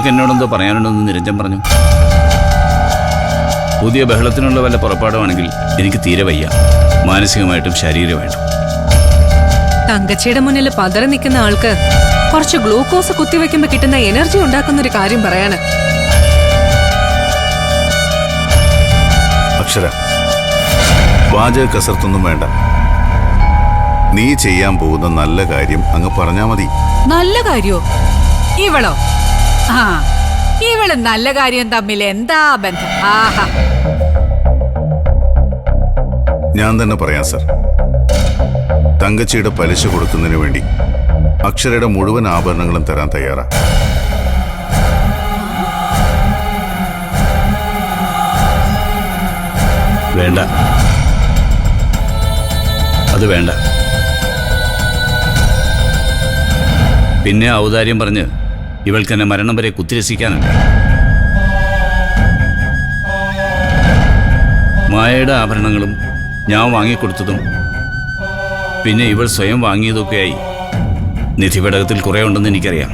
നിനക്ക് എന്നോടെന്തോ പറയാനുണ്ടെന്ന് നിരഞ്ജൻ പറഞ്ഞു. പുതിയ ബഹളത്തിനുള്ള വല്ല പുറപ്പാടുമാണെങ്കിൽ എനിക്ക് തീരെ വയ്യ, മാനസികമായിട്ടും ശാരീരികമായിട്ടും. തങ്കച്ചിയുടെ മുന്നിൽ പതറി നിൽക്കുന്ന ആൾക്ക് കുറച്ച് ഗ്ലൂക്കോസ് കുത്തിവെക്കുമ്പോ കിട്ടുന്ന എനർജി ഉണ്ടാക്കുന്ന ഒരു കാര്യം പറയാണ്. അക്ഷര, വാചക കസർത്തൊന്നും വേണ്ട. നീ ചെയ്യാൻ പോകുന്ന നല്ല കാര്യം അങ്ങ് പറഞ്ഞാ മതി. നല്ല കാര്യോ? ഇവളോ? ആ, ഇവള് നല്ല കാര്യം തമ്മിൽ എന്താ ബന്ധം? ആഹാ, ഞാൻ തന്നെ പറയാം സർ. തങ്കച്ചിയുടെ പലിശ കൊടുക്കുന്നതിന് വേണ്ടി അക്ഷരയുടെ മുഴുവൻ ആഭരണങ്ങളും തരാൻ തയ്യാറാ. വേണ്ട, അത് വേണ്ട. പിന്നെ ഔദാര്യം പറഞ്ഞ് ഇവൾക്കെന്നെ മരണം വരെ കുത്തിരസിക്കാനല്ല. മായയുടെ ആഭരണങ്ങളും ഞാൻ വാങ്ങിക്കൊടുത്തതും പിന്നെ ഇവൾ സ്വയം വാങ്ങിയതൊക്കെയായി നിധിപടകത്തിൽ കുറേ ഉണ്ടെന്ന് എനിക്കറിയാം.